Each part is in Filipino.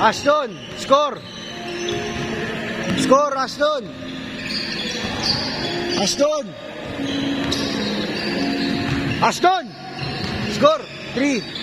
Ashton, score. Score, Ashton. Ashton. Ashton. Score, 3.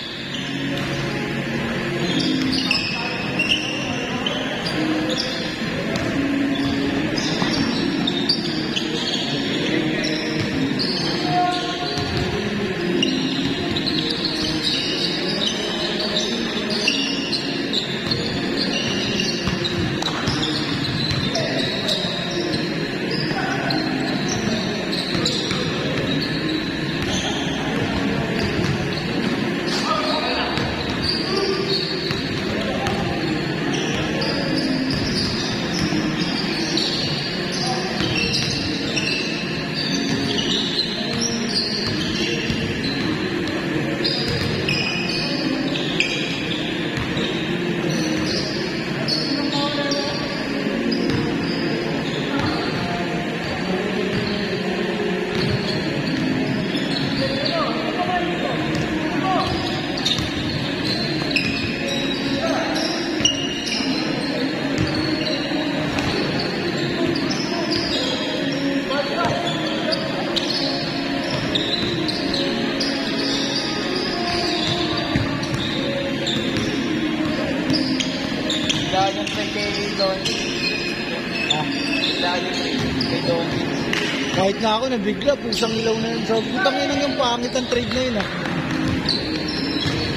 Kahit na ako nabigla, pusang ilaw na yun. So, putang yun yung pangit ang trade na yun ah.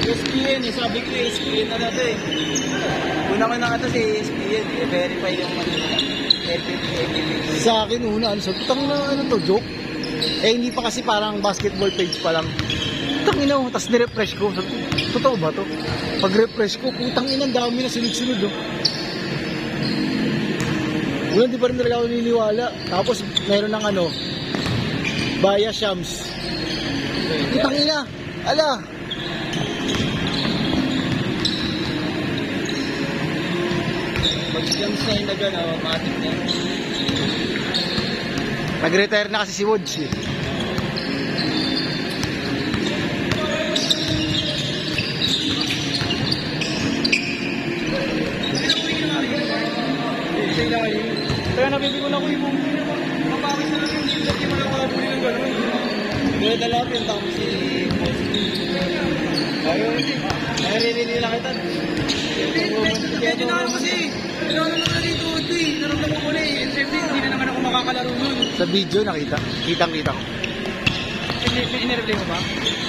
SPN eh, sabi ko SPN na natin eh. Una ko na nga ito si SPN eh, verify yung Sa akin una, ano, so, putang na ano to, joke? Eh, hindi pa kasi parang basketball page pa lang. Putang ina, tapos nirefresh ko. So, totoo ba to? Pag-refresh ko, putang ina, ang dami na sunod-sunod oh. Wala, di pa rin talaga ako niniwala. Tapos, meron ng ano, Baya Shams. Putang ina, ala. Pag-scams na yung nagana, matik na. Nag-retire na kasi si Woods eh. Kaya nabibigo na ko yung mapakit na lang yung hindi mo lang makabuli ng gano'n. Kaya dalawa yung tao si Boss. Ayaw, narinig lang kita. Kaya dinaan kasi, dinaan naman na dito ito eh. Naramdaman ko na eh. Siyempre, hindi na naman ako makakalaro nun. Sa video nakita. Kitang-kita ko. Inireplay mo ba?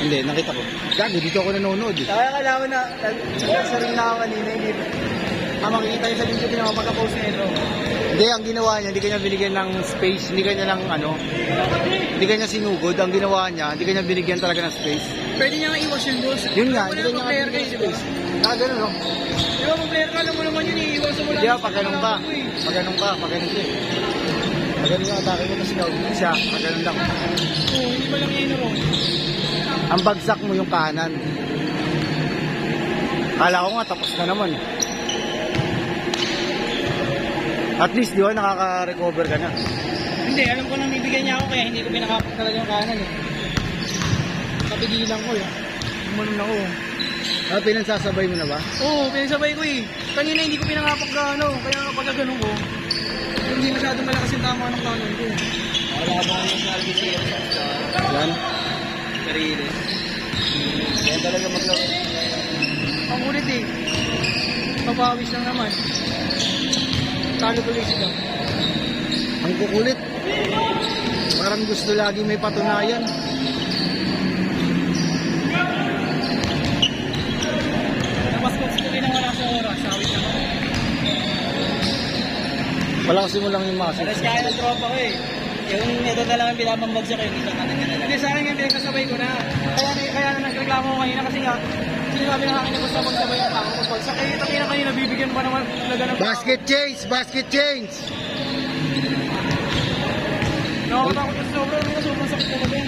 Hindi, nakita ko. Gago, dito ako nanonood eh. Kaya kailangan na, nasa ring na ako kanina, hindi. Makikita yung sa video pinakapagka-post na ito. Hindi, ang ginawa niya, hindi kanya binigyan ng space, hindi kanya ng ano, hindi kanya sinugod. Ang ginawa niya, hindi kanya binigyan talaga ng space. Pwede niya nga iwas yung boss. Yun nga, hindi kanya player binigyan ng kayo, space. Ah, ganun no? Di ba, player ka, alam mo naman yun, iiwasan mo lang. Hindi ah, pag ganun pa. Pag ganun pa, pag ganun siya. Pag ganun yung atake ko kasi siya, pag ganun lang. Oo, hindi pa lang yan mo. Ang bagsak mo yung kanan. Kala ko nga, tapos na naman. At least, di ba, nakaka-recover ka na. Hindi, alam ko nang bibigyan niya ako kaya hindi ko pinakapak talaga yung kanan eh. Kapigilan ko eh. Umanon ako. Ah, pinagsasabay mo na ba? Oo, pinagsabay ko eh. Kanina hindi ko pinakapak na ano, kaya pag ganun ko, hindi masyadong malakas yung tama ng kanan ko. Wala ba yung sa RBCR sa Yan. sarili? Kaya talaga maglaro. Ang ulit eh. Papawis lang naman. Talo tuloy sila. Ang kukulit. Parang gusto lagi may patunayan. Mas gusto rin ang wala sa oras. Sawit naman. Wala kasi mo lang yung muscle. Alas kaya ng tropa ko eh. Yung ito na lang ang pinapambagsak eh. Hindi sa akin yung pinagkasabay ko na. Kaya na nagreklamo ko kanina kasi nga sinabi ng akin na gusto magsabay ang tao magbagsak. Eh, tangina kanina bibigyan pa naman talaga ng Basket change! Basket change! Nakakatakot na sobra. Sobrang sakit talaga yan.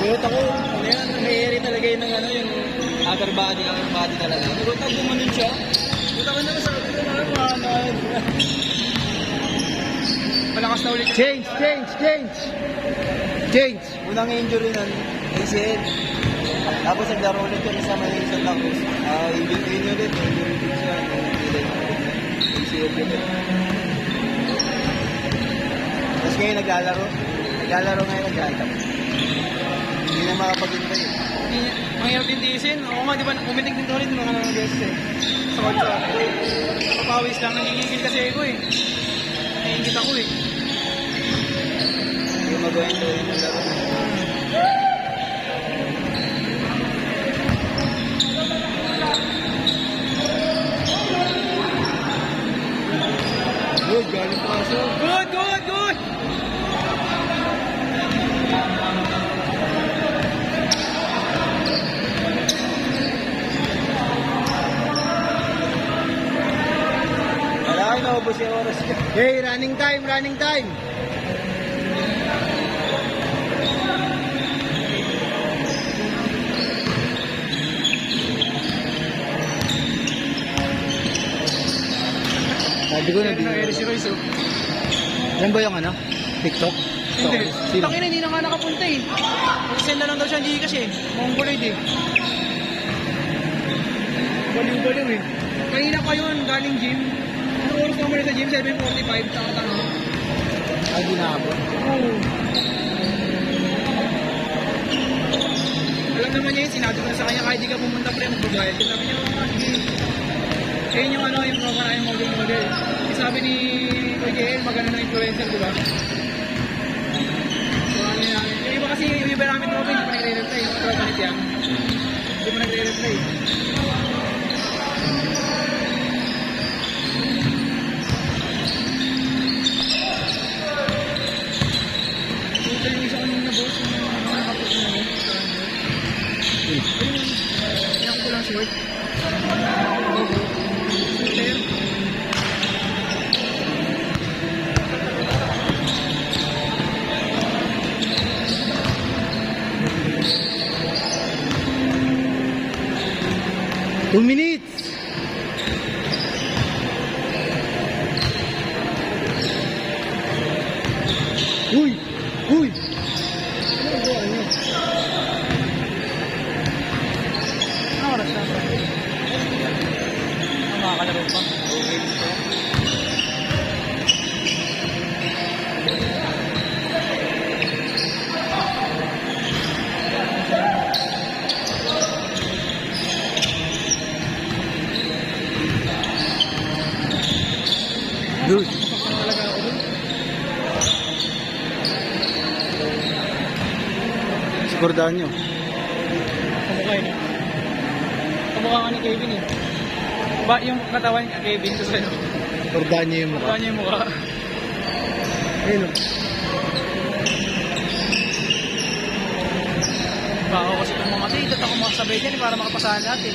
Gulot ako. Ano yan? May area talaga yun ng ano yung upper body talaga. Gulot ako gumanon siya. Gulot ako na masakit ko na naman. Malakas na ulit. Change! Change! Change! Change! Unang injury nun, ACL. Tapos naglaro ulit yun sa may Santa Cruz. Yun ulit, injury din siya. Tapos ngayon naglalaro. Naglalaro ngayon naglalaro. Hindi na makapag-intay. Mahirap din tiisin. Oo nga, di ba? Pumitig din ulit mga mga beses eh. Sa kotsa. Papawis lang. Nangigigil kasi ako eh. Naiingit ako eh. Hindi mag-enjoy ng laro. Good, galing paso. Good, good, good! Wala kayo naubos yung oras niya. Hey, running time, running time. Sabi ko na, Nag-edit si Royce oh. yan ba yung ano? TikTok? Hindi. Sino? Tangina, hindi na nga nakapunta eh. Send na lang daw siya ng Gcash eh. Mongoloid eh. Baliw-baliw eh. Kanina pa yun, galing gym. Ano oras naman sa gym? 7:45. Tanga-tanga. Ay, di naabot. Oo. Alam naman niya yun, sinabi ko na sa kanya kahit di ka pumunta pre, magbabayad. Sabi niya, oh, sige. Kaya yung ano, yung program na yung model. Sabi ni JL, maganda ng influencer, di ba? So, ano yan. Yung iba kasi, yung iba namin tropa, hindi pa nagre-reply. Yung tropa ni Tiang. Hindi pa nagre-reply. Ito yung isa kanina, boss. Yung nakapos na yun. Ayun, yan ko lang short. Shooter. Two minutes! Uy! Uy! Ano ba niyo? Ano oras na? Ang makakalaro pa. Good. Talaga ako dun. Skordahan nyo. Kamukha yun. Kamukha nga ni Kevin eh. Ba, yung katawan niya, Kevin, ko sa'yo. Skordahan nyo yung mukha. Kamukha niya yung mukha. Ayun o. Baka ako kasi kung mamatay, dito ako makasabay dyan eh, para makapasahan natin.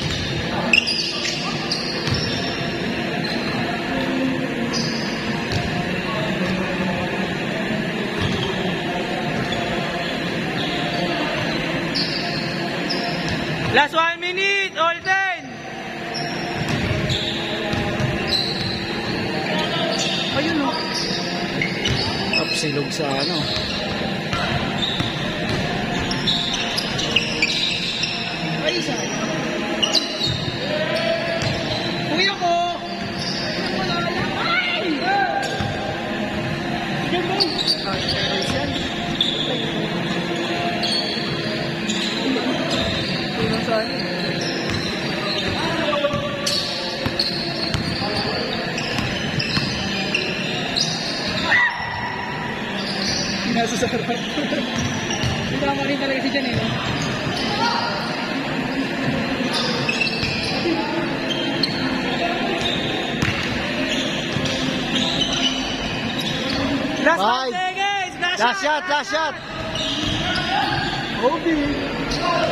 Last 1 minute, all 10! Ayun o. Tapsilog sa ano. Ay, isa. Kuya ko! Ay! Sige mo! Ay, yan. Tulong sa akin. Nasa sa harap. Hindi tama rin talaga si Jan eh. No? Last Bye. 1 seconds! Last shot, last shot! Obi!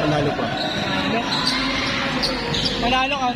Panalo pa. Manalo ka.